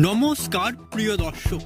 নমস্কার প্রিয় দর্শক,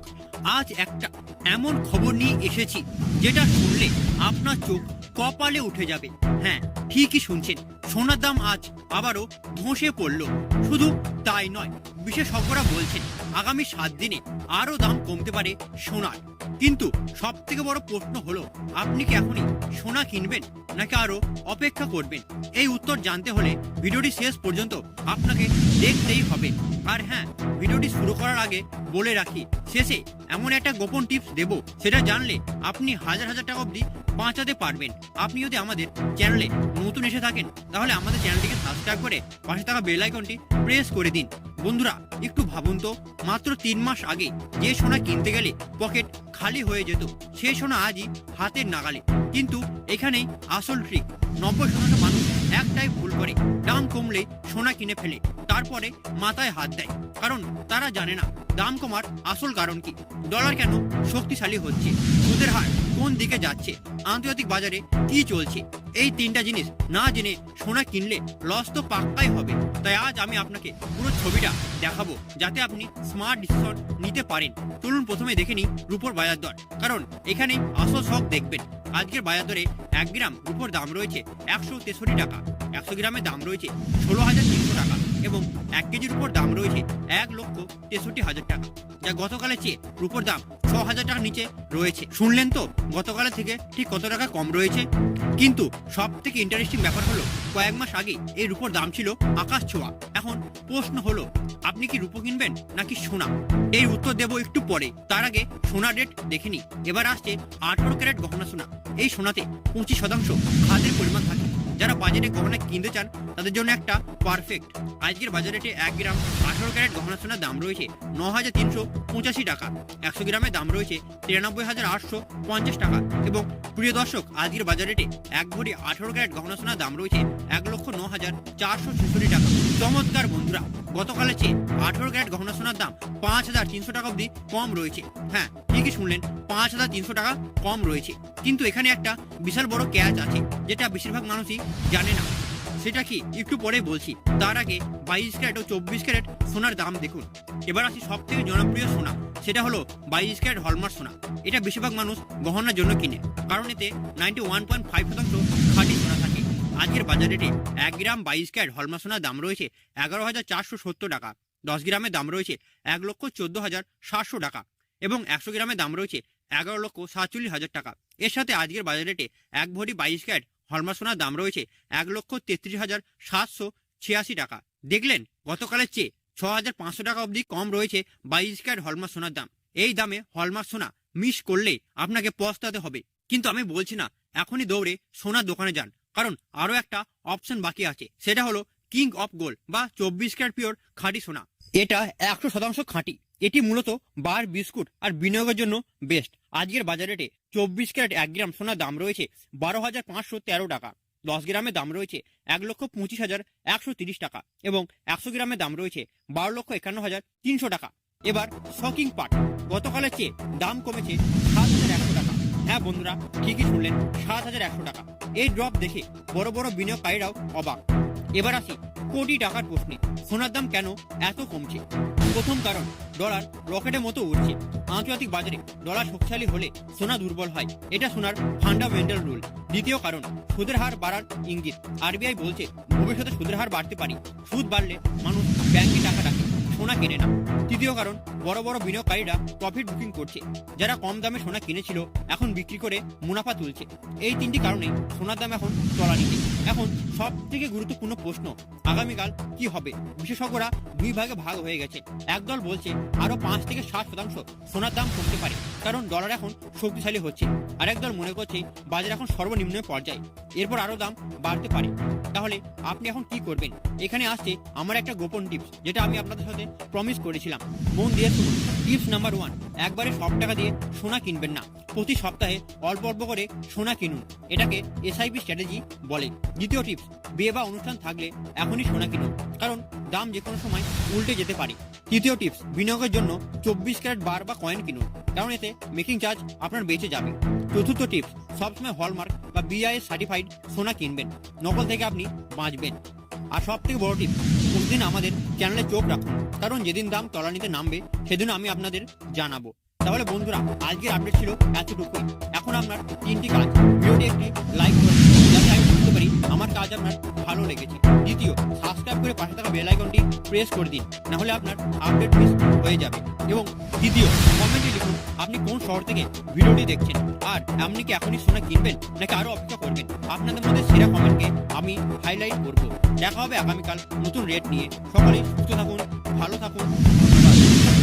আজ একটা এমন খবর নিয়ে এসেছি যেটা শুনলে আপনার চোখ কপালে উঠে যাবে। হ্যাঁ, ঠিকই শুনছেন, সোনার দাম আজ আবারও ধসে পড়ল। শুধু তাই নয়, বিশেষজ্ঞরা বলছেন আগামী 7 দিনে আরও দাম কমতে পারে সোনার। কিন্তু সব থেকে বড় প্রশ্ন হলো, আপনি কি এখনই সোনা কিনবেন নাকি আরো অপেক্ষা করবেন? এই উত্তর জানতে হলে ভিডিওটি শেষ পর্যন্ত আপনাকে দেখতেই হবে। আর হ্যাঁ, ভিডিওটি শুরু করার আগে বলে রাখি, শেষে এমন একটা গোপন টিপস দেব, সেটা জানলে আপনি হাজার হাজার টাকা অবধি বাঁচাতে পারবেন। আপনি যদি আমাদের চ্যানেলে নতুন এসে থাকেন, তাহলে আমাদের চ্যানেলটিকে সাবস্ক্রাইব করে পাশে থাকা বেল আইকনটি প্রেস করে দিন। বন্ধুরা, একটু ভাবুন তো, মাত্র 3 মাস আগে যে সোনা কিনতে গেলে পকেট খালি হয়ে যেত, সেই সোনা আজই হাতের নাগালে। কিন্তু এখানেই আসল ট্রিক। 90% মানুষ একটাই ভুল করে, দাম কমলে সোনা কিনে ফেলে, তারপরে মাথায় হাত দেয়। কারণ তারা জানে না দাম কমার আসল কারণ কি, ডলার কেন শক্তিশালী হচ্ছে, সুদের হার কোন দিকে যাচ্ছে, আন্তর্জাতিক বাজারে কি চলছে। এই 3টা জিনিস না জেনে সোনা কিনলে লস তো পাক্কাই হবে। তাই আজ আমি আপনাকে পুরো ছবিটা দেখাবো, যাতে আপনি স্মার্ট ডিসিশন নিতে পারেন। চলুন প্রথমে দেখে নিই রূপোর বাজার দর, কারণ এখানেই আসল সব দেখবেন। আজকের বাজার দরে 1 গ্রাম রূপোর দাম রয়েছে 163 টাকা, 100 গ্রামের দাম রয়েছে 16,300 টাকা এবং 1 কেজির উপর দাম রয়েছে 1,63,000 টাকা, যা গতকালের চেয়ে রূপোর দাম 6,000 টাকার নিচে রয়েছে। শুনলেন তো, গতকালের থেকে ঠিক কত টাকা কম রয়েছে। কিন্তু সব থেকে ইন্টারেস্টিং ব্যাপার হলো, কয়েক মাস আগে এই রূপোর দাম ছিল আকাশ ছোঁয়া। এখন প্রশ্ন হলো, আপনি কি রূপো কিনবেন নাকি সোনা? এই উত্তর দেব একটু পরে। তার আগে সোনার রেট দেখে নিই। এবার আসছে 18 ক্যারেট গহনা সোনা। এই সোনাতে 25% খাদের পরিমাণ থাকে। যারা বাজারে গহনা কিনতে চান, তাদের জন্য একটা পারফেক্ট। আজকের বাজার রেটে 1 গ্রাম 18 ক্যারেট গহনা সোনার দাম রয়েছে 9,385 টাকা, 100 গ্রামের দাম রয়েছে 93,850 টাকা এবং প্রিয় দর্শক, আজকের বাজার রেটে 1 ভরি 18 ক্যারেট গহনা সোনার দাম রয়েছে 1,09,466 টাকা। চমৎকার বন্ধুরা, গতকালের চেয়ে 18 ক্যারেট গহনা সোনার দাম 5,300 টাকা অবধি কম রয়েছে। হ্যাঁ, ঠিকই শুনলেন, 5,300 টাকা কম রয়েছে। কিন্তু এখানে একটা বিশাল বড় ক্যাচ আছে, যেটা বেশিরভাগ মানুষই জানে না। সেটা কি, একটু পরে বলছি। তার আগে 22 ক্যারেট ও 24 ক্যারেট সোনার দাম দেখুন। এবার আসি সব থেকে জনপ্রিয় সোনা, সেটা হলো 22 ক্যারেট হলমার্ক সোনা। এটা বেশিরভাগ মানুষ গহনার জন্য কিনে, কারণ এতে 91.5% খাঁটি সোনা থাকে। আজকের বাজার রেটে 1 গ্রাম 22 ক্যারেট হলমার্ক সোনার দাম রয়েছে 11,470 টাকা, 10 গ্রামের দাম রয়েছে 1,14,700 টাকা এবং 100 গ্রামের দাম রয়েছে 11,47,000 টাকা। এর সাথে আজকের বাজার রেটে 1 ভরি 22 ক্যারেট হলমার্ক সোনার দাম রয়েছে 1,33,786 টাকা। দেখলেন, গতকালের চেয়ে 6,500 টাকা অবধি কম রয়েছে 22 ক্যারেট হলমার্ক সোনার দাম। এই দামে হলমার্ক সোনা মিস করলে আপনাকে পস্তাতে হবে। কিন্তু আমি বলছি না এখনই দৌড়ে সোনার দোকানে যান, কারণ আরও একটা অপশন বাকি আছে। সেটা হলো কিং অফ গোল্ড বা 24 ক্যারেট পিওর খাঁটি সোনা। এটা 100% খাঁটি। এটি মূলত বার, বিস্কুট আর বিনিয়োগের জন্য বেস্ট। আজকের বাজার রেটে 24 ক্যারেট 1 গ্রাম সোনার দাম রয়েছে 12,513 টাকা, 10 গ্রামের দাম রয়েছে 1,25,130 টাকা এবং 100 গ্রামের দাম রয়েছে 12,51,300 টাকা। এবার শকিং পার্ট, গতকালের চেয়ে দাম কমেছে 7,100 টাকা। হ্যাঁ বন্ধুরা, ঠিকই শুনলেন, 7,100 টাকা। এই ড্রপ দেখে বড় বড় বিনিয়োগকারীরাও অবাক। এবার আসি কোটি টাকার প্রশ্নে, সোনার দাম কেন এত কমছে? প্রথম কারণ, ডলার রকেটের মতো উঠছে। আন্তর্জাতিক বাজারে ডলার শক্তিশালী হলে সোনা দুর্বল হয়, এটা সোনার ফান্ডামেন্টাল রুল। দ্বিতীয় কারণ, সুদের হার বাড়ার ইঙ্গিত। আরবিআই বলছে ভবিষ্যতে সুদের হার বাড়তে পারে। সুদ বাড়লে মানুষ ব্যাংকে টাকা রাখে, সোনা কেনে না। তৃতীয় কারণ, বড় বড় বিনিয়োগকারীরা প্রফিট বুকিং করছে। যারা কম দামে সোনা কিনেছিল, এখন বিক্রি করে মুনাফা তুলছে। এই 3টি কারণে সোনার দাম এখন তলানিতে। এখন সব থেকে গুরুত্বপূর্ণ প্রশ্ন, আগামীকাল কি হবে? বিশেষজ্ঞরা 2 ভাগে ভাগ হয়ে গেছে। একদল বলছে আরো 5 থেকে 7% সোনার দাম কমতে পারে, কারণ ডলার এখন শক্তিশালী হচ্ছে। আরেক দল মনে করছে বাজার এখন সর্বনিম্ন পর্যায়ে, এরপর আরো দাম বাড়তে পারে। তাহলে আপনি এখন কি করবেন? এখানে আসছে আমার একটা গোপন টিপস, যেটা আমি আপনাদের সাথে প্রমিস করেছিলাম। মন দিয়ে শুনুন। টিপস নাম্বার 1, একবারে সব টাকা দিয়ে সোনা কিনবেন না। প্রতি সপ্তাহে অল্প অল্প করে সোনা কিনুন। এটাকে এসআইপি স্ট্র্যাটেজি বলে। দ্বিতীয় টিপস, বিয়ে বা অনুষ্ঠান থাকলে এখনই সোনা কিনুন, কারণ দাম যে কোনো সময় উল্টে যেতে পারে। তৃতীয় টিপস, বিনিয়োগের জন্য 24 ক্যারেট বার বা কয়েন কিনুন, কারণ এতে মেকিং চার্জ আপনার বেঁচে যাবে। চতুর্থ টিপস, সবসময় হলমার্ক বা বিআইএস সার্টিফাইড সোনা কিনবেন, নকল থেকে আপনি বাঁচবেন। আর সব থেকে বড় টিপ, প্রতিদিন আমাদের চ্যানেলে চোখ রাখুন, কারণ যেদিন দাম তলানিতে নামবে সেদিন আমি আপনাদের জানাবো। তাহলে বন্ধুরা, আজকের আপডেট ছিল এতটুকুই। এখন আপনার তিনটি কাজ: ভিডিওটি একটি লাইক করুন যাতে আমি বুঝতে পারি আমার কাজ আপনার ভালো লেগেছে। দ্বিতীয়, সাবস্ক্রাইব করে পাশে থাকা বেল আইকনটি প্রেস করে দিন, না হলে আপনার আপডেট মিস হয়ে যাবে। এবং তৃতীয়, কমেন্টে লিখুন আপনি কোন শহর থেকে ভিডিওটি দেখছেন, আর আপনি কি এখনই সোনা কিনবেন নাকি আরও অপেক্ষা করবেন। আপনাদের মধ্যে সেরা কমেন্টকে আমি হাইলাইট করব। দেখা হবে আগামীকাল নতুন রেট নিয়ে। সকালে সুস্থ থাকুন, ভালো থাকুন।